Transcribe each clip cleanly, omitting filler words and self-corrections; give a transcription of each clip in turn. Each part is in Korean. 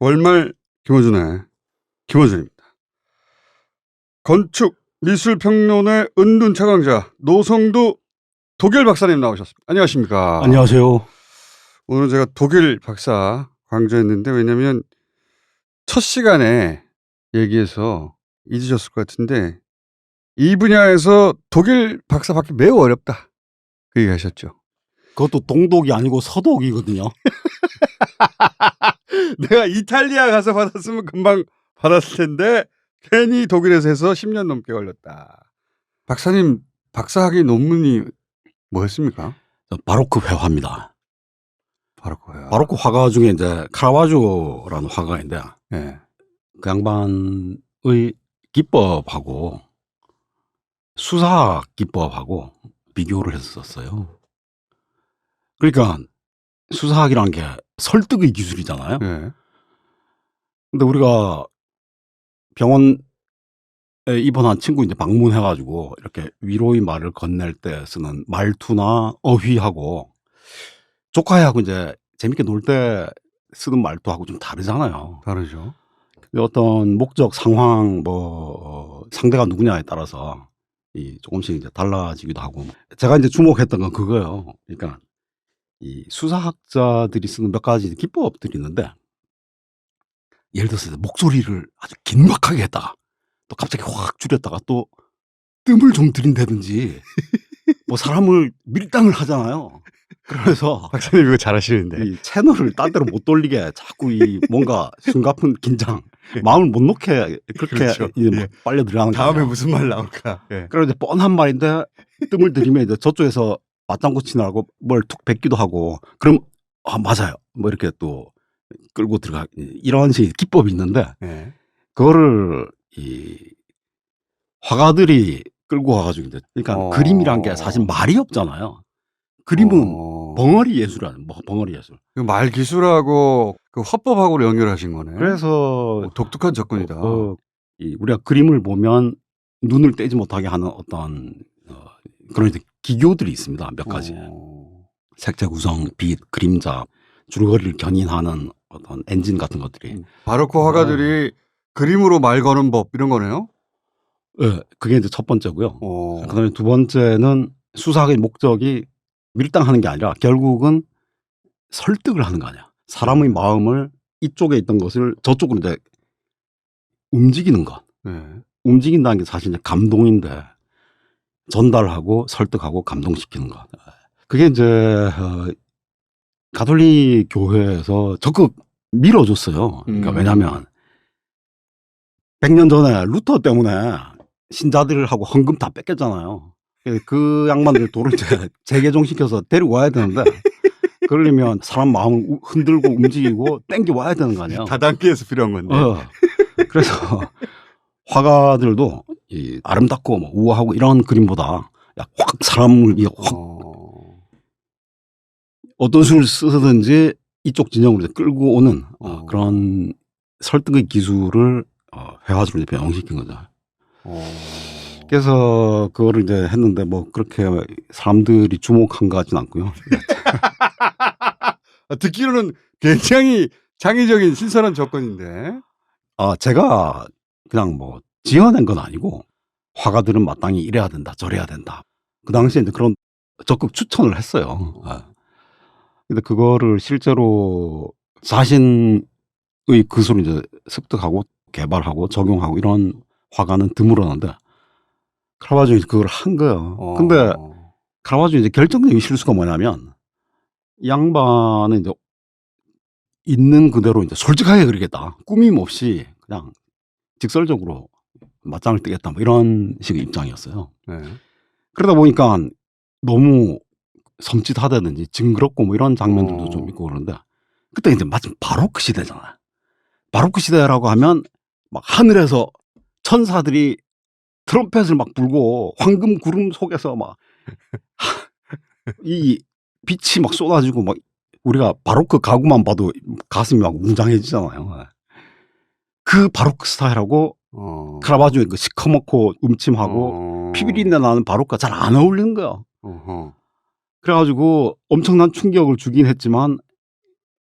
월말 김어준의 김어준입니다. 건축 미술평론의 은둔 최강자 노성두 독일 박사님 나오셨습니다. 안녕하십니까? 안녕하세요. 오늘 제가 독일 박사 강조했는데 왜냐하면 첫 시간에 얘기해서 잊으셨을 것 같은데 이 분야에서 독일 박사 받기 매우 어렵다. 그 얘기 하셨죠. 그것도 동독이 아니고 서독이거든요. 내가 이탈리아 가서 받았으면 금방 받았을 텐데 괜히 독일에서 해서 10년 넘게 걸렸다. 박사님 박사학위 논문이 뭐였습니까? 바로크 회화입니다. 바로크 회화. 바로크 화가 중에 이제 카라바조라는 화가가 있는데 네. 그 양반의 기법하고 수사학 기법하고 비교를 했었어요. 그러니까 수사학이라는 게 설득의 기술이잖아요. 네. 근데 우리가 병원에 입원한 친구 이제 방문해가지고 이렇게 위로의 말을 건넬 때 쓰는 말투나 어휘하고 조카애하고 이제 재밌게 놀 때 쓰는 말투하고 좀 다르잖아요. 다르죠. 어떤 목적, 상황, 상대가 누구냐에 따라서 조금씩 이제 달라지기도 하고. 제가 이제 주목했던 건 그거예요. 그러니까 이 수사학자들이 쓰는 몇 가지 기법들이 있는데, 예를 들어서 목소리를 아주 긴박하게 했다가 또 갑자기 확 줄였다가 또 뜸을 좀 들인다든지 뭐 사람을 밀당을 하잖아요. 그래서 박사님 이거 잘하시는데. 이 채널을 딴 데로 못 돌리게 자꾸 이 뭔가 숨가쁜 긴장, 마음을 못 놓게 그렇게 그렇죠. 이제 막 빨려 들어가는 거예요. 다음에 무슨 말 나올까. 예. 그래서 이제 뻔한 말인데 뜸을 들이면 이제 저쪽에서 맞장구 치느라고 뭘 툭 뱉기도 하고, 그럼 맞아요. 뭐 이렇게 또 끌고 들어가, 이런 식의 기법이 있는데 예. 그거를 이 화가들이 끌고 와가지고 이제 그러니까 그림이란 게 사실 말이 없잖아요. 그림은 벙어리 예술이라는 벙어리 예술. 그 말 기술하고 그 화법하고를 연결하신 거네. 그래서 독특한 접근이다. 우리가 그림을 보면 눈을 떼지 못하게 하는 어떤 그런 이제 기교들이 있습니다. 몇 가지. 색채 구성, 빛, 그림자, 줄거리를 견인하는 어떤 엔진 같은 것들이. 바로크 화가들이 그림으로 말 거는 법 이런 거네요. 네, 그게 이제 첫 번째고요. 그다음에 두 번째는 수사학의 목적이 밀당하는 게 아니라 결국은 설득을 하는 거 아니야. 사람의 마음을 이쪽에 있던 것을 저쪽으로 이제 움직이는 것. 네. 움직인다는 게 사실 이제 감동인데 전달하고 설득하고 감동시키는 것. 그게 이제 가톨릭 교회에서 적극 밀어줬어요. 그러니까 왜냐하면 100년 전에 루터 때문에 신자들하고 헌금 다 뺏겼잖아요. 그 양반들 도를 이제 재개종시켜서 데리고 와야 되는데 그러려면 사람 마음을 흔들고 움직이고 땡겨 와야 되는 거 아니에요. 다단계에서 필요한 건데. 그래서 화가들도 이 아름답고 뭐 우아하고 이런 그림보다 확 사람을 확 어떤 수를 쓰든지 이쪽 진영으로 끌고 오는 그런 설득의 기술을 회화술로 변형시킨 거죠. 그래서 그거를 이제 했는데 뭐 그렇게 사람들이 주목한 것 같지는 않고요. 듣기로는 굉장히 창의적인 신선한 접근인데. 제가 그냥 뭐 지어낸 건 아니고 화가들은 마땅히 이래야 된다, 저래야 된다. 그 당시에 이제 그런 적극 추천을 했어요. 근데 그거를 실제로 자신의 기술을 이제 습득하고 개발하고 적용하고 이런 화가는 드물었는데 카라바조이 그걸 한 거예요. 근데 카라바조이 이제 결정적인 실수가 뭐냐면 이 양반은 이제 있는 그대로 이제 솔직하게 그리겠다. 꾸밈 없이 그냥 직설적으로 맞짱을 뜨겠다. 뭐 이런 식의 입장이었어요. 네. 그러다 보니까 너무 섬찟하다든지 징그럽고 뭐 이런 장면들도 좀 있고 그러는데 그때 이제 마침 바로크 시대잖아요. 바로크 시대라고 하면 막 하늘에서 천사들이 트럼펫을 막 불고 황금 구름 속에서 막 이 빛이 막 쏟아지고 막 우리가 바로크 가구만 봐도 가슴이 막 웅장해지잖아요. 그 바로크 스타일하고 카라바조의 그 시커멓고 음침하고 피비린내 나는 바로크가 잘 안 어울리는 거야. 그래가지고 엄청난 충격을 주긴 했지만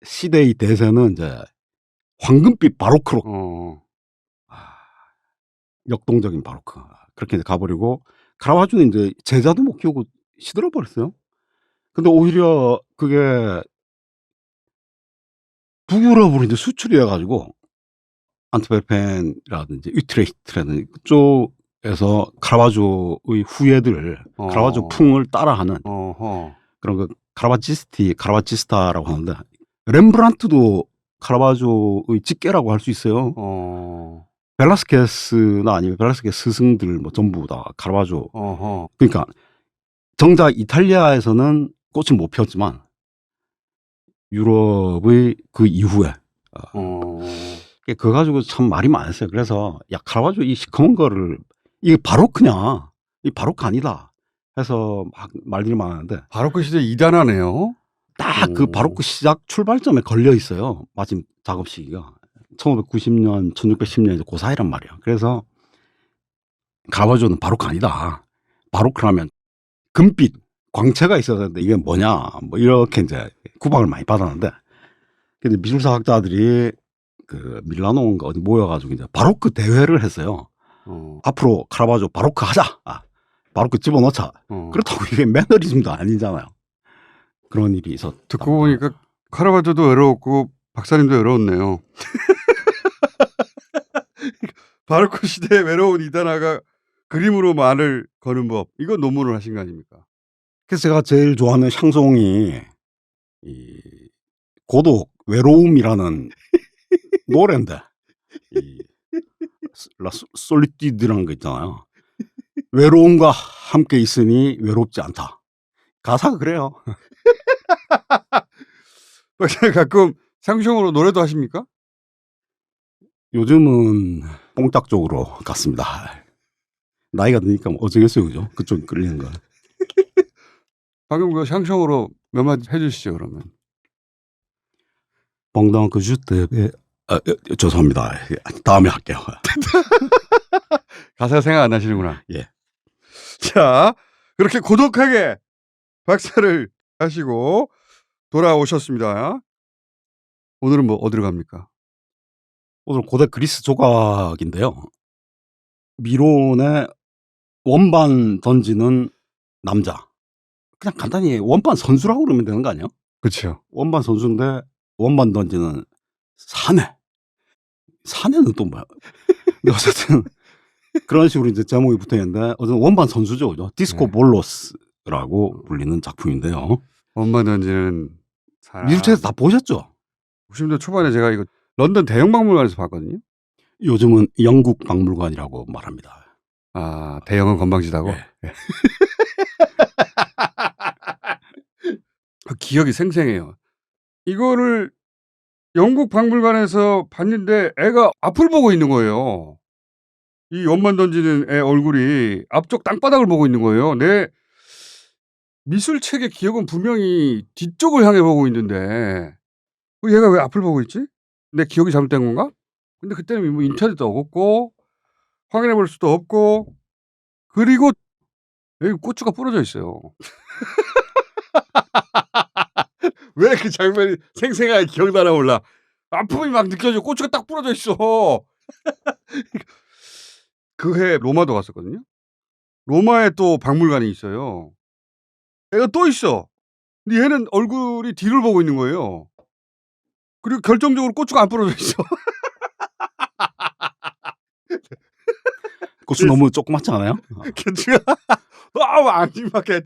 시대의 대세는 이제 황금빛 바로크로 어. 역동적인 바로크 그렇게 이제 가버리고 카라바조는 이제 제자도 못 키우고 시들어 버렸어요. 근데 오히려 그게 북유럽으로 이제 수출이 돼가지고 안트베르펜이라든지 유트레히트라든지 그쪽에서 카라바조의 후예들, 카라바조 풍을 따라하는 어허. 그런 그 카라바치스타라고 하는데 렘브란트도 카라바조의 직계라고 할 수 있어요. 어. 벨라스케스나 아니면 벨라스케스 스승들 뭐 전부 다 카라바조. 어허. 그러니까 정작 이탈리아에서는 꽃은 못 피웠지만 유럽의 그 이후에 어. 그거 가지고 참 말이 많았어요. 그래서 야 카라바조 이 시커먼 거를 이게 바로크냐? 이 바로크 아니다. 해서 막 말들이 많았는데 바로크 시대 2단하네요. 딱 그 바로크 시작 출발점에 걸려 있어요. 마침 작업 시기가 1590년, 1610년 그 사이란 말이에요. 그래서 카라바조는 바로크 아니다. 바로크라면 금빛 광채가 있어야 되는데 이게 뭐냐? 뭐 이렇게 이제 구박을 많이 받았는데 근데 미술사학자들이 그 밀라노인가 어디 모여가지고 이제 바로크 대회를 했어요. 앞으로 카라바조 바로크 하자. 바로크 집어넣자. 그렇다고 이게 매너리즘도 아니잖아요. 그런 일이 있었. 듣고 보니까 카라바조도 외로웠고 박사님도 외로웠네요. 바로크 시대의 외로운 이단아가 그림으로 말을 거는 법. 이거 논문을 하신 거 아닙니까? 그래서 제가 제일 좋아하는 샹송이 이 고독 외로움이라는 노래인데 이 솔리티드라는 거 있잖아요. 외로움과 함께 있으니 외롭지 않다. 가사가 그래요. 박사님 가끔 상숑으로 노래도 하십니까? 요즘은 뽕짝 쪽으로 갔습니다. 나이가 드니까 뭐 어쩌겠어요, 그죠? 그쪽 끌리는 거. 방금 그 상숑으로 몇 마디 해주시죠 그러면. 뻥당 그 주택에 죄송합니다. 다음에 할게요. 가사가 생각 안 나시는구나. 예. 자, 그렇게 고독하게 박사를 하시고 돌아오셨습니다. 오늘은 뭐 어디로 갑니까? 오늘 고대 그리스 조각인데요. 미론의 원반 던지는 남자. 그냥 간단히 원반 선수라고 그러면 되는 거 아니에요? 그렇죠. 원반 선수인데 원반 던지는 사내. 사내는 또 뭐야? 근데 어쨌든 그런 식으로 이제 제목이 붙어 있는데 어쨌든 원반 선수죠, 그죠? 디스코 볼로스라고 불리는 작품인데요. 원반 던지는 사람. 미술책에서 다 보셨죠? 90년대 초반에 제가 이거 런던 대형박물관에서 봤거든요. 요즘은 영국 박물관이라고 말합니다. 아, 대형은 건방지다고? 예. 기억이 생생해요. 이거를 영국 박물관에서 봤는데 애가 앞을 보고 있는 거예요. 이 원반 던지는 애 얼굴이 앞쪽 땅바닥을 보고 있는 거예요. 내 미술책의 기억은 분명히 뒤쪽을 향해 보고 있는데 얘가 왜 앞을 보고 있지? 내 기억이 잘못된 건가? 근데 그때는 뭐 인터넷도 없고 확인해 볼 수도 없고 그리고 여기 고추가 부러져 있어요. 왜 그 장면이 생생하게 기억나나 몰라. 아픔이 막 느껴져. 고추가 딱 부러져 있어. 그 해 로마도 갔었거든요. 로마에 또 박물관이 있어요. 애가 또 있어. 근데 얘는 얼굴이 뒤를 보고 있는 거예요. 그리고 결정적으로 고추가 안 부러져 있어. 고추 너무 조그맣지 않아요? 고추가 너무 안심하게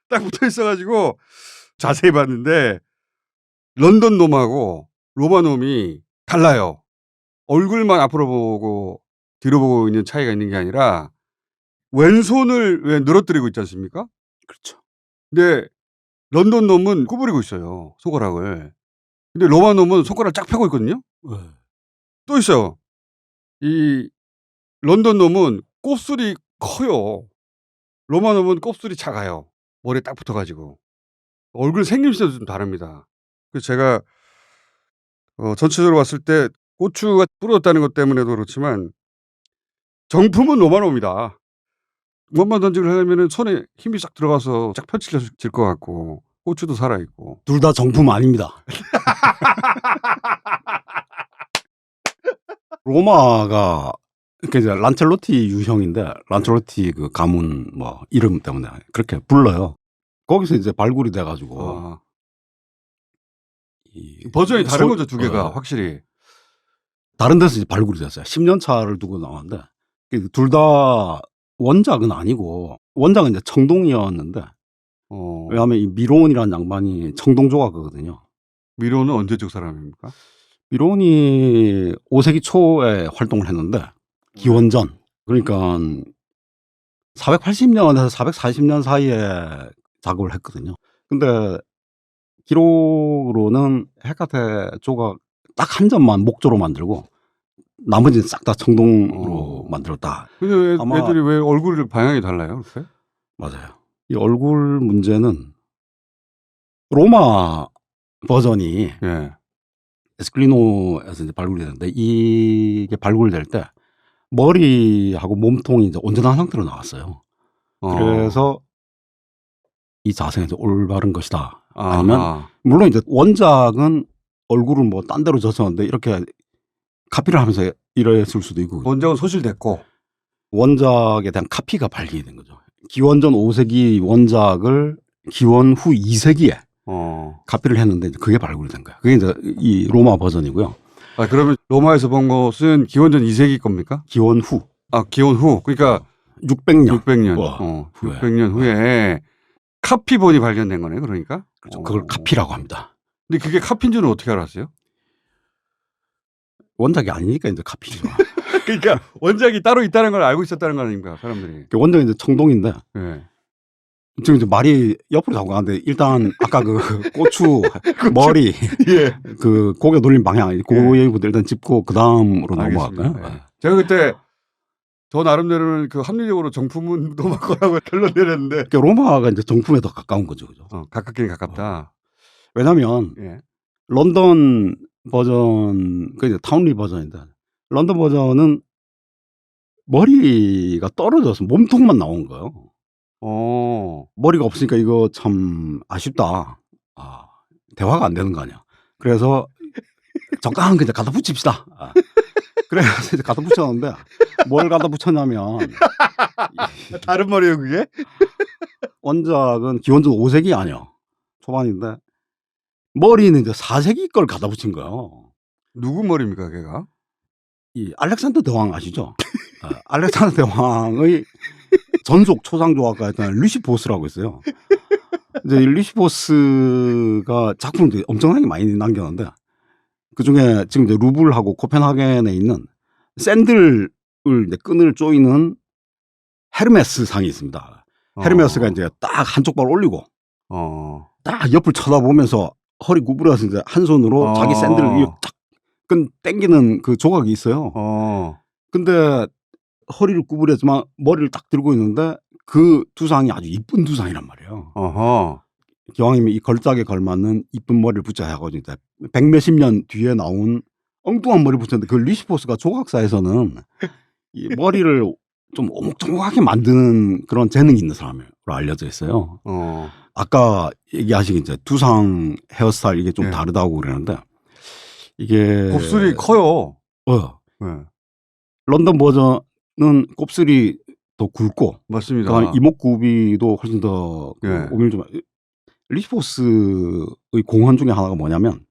딱 붙어 있어가지고 자세히 봤는데 런던 놈하고 로마 놈이 달라요. 얼굴만 앞으로 보고 뒤로 보고 있는 차이가 있는 게 아니라 왼손을 왜 늘어뜨리고 있지 않습니까? 그렇죠. 근데 런던 놈은 구부리고 있어요. 손가락을. 근데 로마 놈은 손가락을 쫙 펴고 있거든요. 또 있어요. 이 런던 놈은 곱슬이 커요. 로마 놈은 곱슬이 작아요. 머리에 딱 붙어가지고. 얼굴 생김새도 좀 다릅니다. 그래서 제가 전체적으로 봤을 때 고추가 부러졌다는 것 때문에도 그렇지만 정품은 로마 놈이다. 원반 던지기를 하려면 손에 힘이 싹 들어가서 쫙 펼쳐질 것 같고 고추도 살아있고. 둘 다 정품 아닙니다. 로마가 그러니까 이제 란첼로티 유형인데 란첼로티 그 가문 뭐 이름 때문에 그렇게 불러요. 거기서 이제 발굴이 돼가지고 아, 이 버전이 다른 거죠, 두 개가. 어, 확실히. 다른 데서 이제 발굴이 됐어요. 10년 차를 두고 나왔는데 둘 다 원작은 아니고 원작은 이제 청동이었는데 왜냐하면 이 미론이라는 양반이 청동 조각거든요. 미로는 언제적 사람입니까? 미론이 5세기 초에 활동을 했는데 기원전 그러니까 480년에서 440년 사이에 작업을 했거든요. 근데 기록으로는 헤카테 조각 딱 한 점만 목조로 만들고 나머지는 싹 다 청동으로 만들었다. 근데 왜 아마- 애들이 왜 얼굴 방향이 달라요? 그렇게? 맞아요. 이 얼굴 문제는 로마 버전이 예. 에스클리노에서 이제 발굴이 됐는데 이게 발굴될 때 머리하고 몸통이 이제 온전한 상태로 나왔어요. 그래서 이 자세가 이제 올바른 것이다. 아니면 아하. 물론 이제 원작은 얼굴을 뭐 딴 데로 젖었는데 이렇게 카피를 하면서 이랬을 수도 있고 원작은 소실됐고. 원작에 대한 카피가 발견이 된 거죠. 기원전 5세기 원작을 기원 후 2세기에 카피를 했는데 이제 그게 발굴이 된 거야. 그게 이제 이 로마 버전이고요. 아, 그러면 로마에서 본 것은 기원전 2세기 겁니까? 기원 후. 아, 기원 후. 그러니까 600년. 600년. 후에. 600년 후에 카피본이 발견된 거네, 그러니까. 그렇죠. 그걸 카피라고 합니다. 근데 그게 카피인 줄은 어떻게 알았어요? 원작이 아니니까 이제 카피죠. 그러니까 원작이 따로 있다는 걸 알고 있었다는 거 아닙니까, 사람들이. 원작은 이제 청동인데 예. 지금 이제 말이 옆으로 자고 가는데 일단 아까 그 고추 머리 예. 그 고개 돌린 방향 그 얘기부터 일단 짚고 그 다음으로 알겠습니다. 넘어갈까요? 예. 제가 그때 저 나름대로는 그 합리적으로 정품은 로마 거라고 결론 내렸는데 그러니까 로마가 이제 정품에 더 가까운 거죠, 그죠? 가깝긴 가깝다. 왜냐하면 예. 런던 버전 그 이제 타운리 버전인데 런던 버전은 머리가 떨어져서 몸통만 나온 거예요. 머리가 없으니까 이거 참 아쉽다. 아, 대화가 안 되는 거 아니야. 그래서 적당한 그냥 갖다 붙입시다. 그래서 이제 갖다 붙였는데 뭘 갖다 붙였냐면 다른 머리예요, 그게? 원작은 기원전 5세기 아니야. 초반인데 머리는 이제 4세기 걸 갖다 붙인 거예요. 누구 머리입니까, 걔가? 이 알렉산더 대왕 아시죠? 알렉산더 대왕의 전속 초상 조각가였던 리시포스라고 있어요. 이제 이 리시포스가 작품을 엄청나게 많이 남겼는데 그 중에 지금 이제 루블하고 코펜하겐에 있는 샌들을 이제 끈을 조이는 헤르메스 상이 있습니다. 헤르메스가 이제 딱 한쪽 발 올리고 딱 옆을 쳐다보면서 허리 구부려서 이제 한 손으로 자기 샌들을 위에 딱 끈 당기는 그 조각이 있어요. 근데 허리를 구부렸지만 머리를 딱 들고 있는데 그 두상이 아주 이쁜 두상이란 말이에요. 기왕이면 이 걸작에 걸맞는 이쁜 머리를 붙여야 하고 이제 백몇십 년 뒤에 나온 엉뚱한 머리 붙였는데 그 리시포스가 조각사에서는 이 머리를 좀 오목조목하게 만드는 그런 재능이 있는 사람으로 알려져 있어요. 아까 얘기하신 이제 두상 헤어스타일 이게 좀 다르다고 그러는데 이게 곱슬이 커요. 런던 버전은 곱슬이 더 굵고 맞습니다. 그다음에 이목구비도 훨씬 더 오밀 좀 리시포스의 공헌 중에 하나가 뭐냐면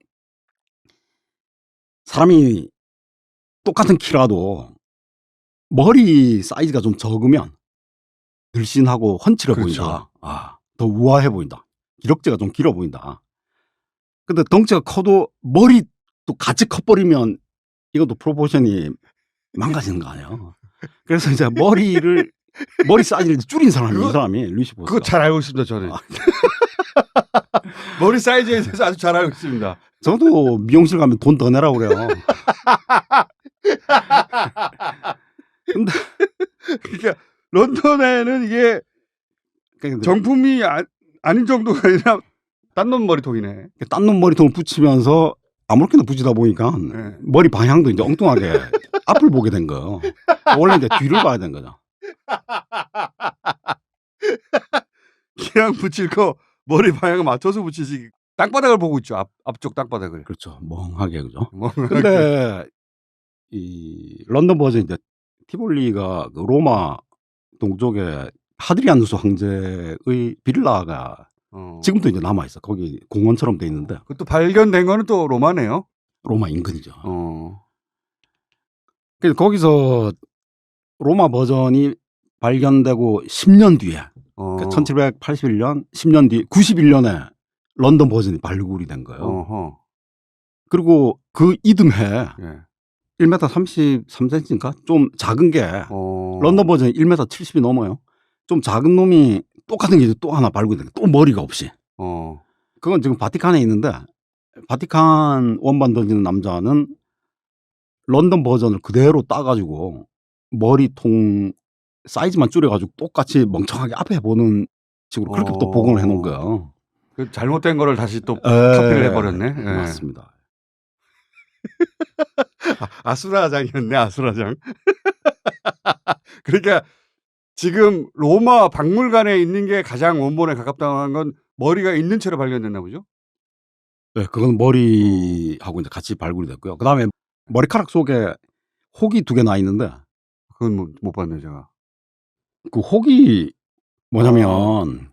사람이 똑같은 키라도 머리 사이즈가 좀 적으면 늘씬하고 훤칠해 보인다. 더 우아해 보인다. 기럭지가 좀 길어 보인다. 근데 덩치가 커도 머리도 같이 커버리면 이것도 프로포션이 망가지는 거 아니에요. 그래서 이제 머리 사이즈를 줄인 사람이 이 사람이 리시포스. 그거 잘 알고 있습니다, 저는. 머리 사이즈에 대해서 아주 잘 알고 있습니다. 저도 미용실 가면 돈 더 내라고 그래요. 근데 그러니까 런던에는 이게 정품이 아닌 정도가 아니라 딴 놈 머리통이네. 딴 놈 머리통을 붙이면서 아무렇게나 붙이다 보니까 머리 방향도 이제 엉뚱하게 앞을 보게 된 거예요. 원래 이제 뒤를 봐야 된 거죠. 그냥 붙일 거 머리 방향을 맞춰서 붙이지. 땅바닥을 보고 있죠. 앞쪽 땅바닥을. 그렇죠. 멍하게 그죠. 멍하게. 근데 이 런던 버전인데 티볼리가 그 로마 동쪽에 하드리아누스 황제의 빌라가 지금도 이제 남아 있어. 거기 공원처럼 돼 있는데 그것도 발견된 거는 또 로마네요. 로마 인근이죠. 그래서 거기서 로마 버전이 발견되고 10년 뒤에 그러니까 1781년 10년 뒤 91년에 런던 버전이 발굴이 된 거예요. 어허. 그리고 그 이듬해 예. 1m 33cm인가 좀 작은 게 런던 버전이 1m 70이 넘어요. 좀 작은 놈이 똑같은 게 또 하나 발굴된 게 또 머리가 없이. 그건 지금 바티칸에 있는데 바티칸 원반 던지는 남자는 런던 버전을 그대로 따가지고 머리통 사이즈만 줄여가지고 똑같이 멍청하게 앞에 보는 식으로 그렇게 또 복원을 해놓은 거예요. 그 잘못된 거를 다시 또 카피를 해버렸네. 예. 맞습니다. 아수라장이었네, 아수라장. 그러니까 지금 로마 박물관에 있는 게 가장 원본에 가깝다는 건 머리가 있는 채로 발견됐나 보죠? 네, 그건 머리하고 이제 같이 발굴이 됐고요. 그 다음에 머리카락 속에 혹이 2개 나 있는데 그건 못 봤네, 제가. 그 혹이 뭐냐면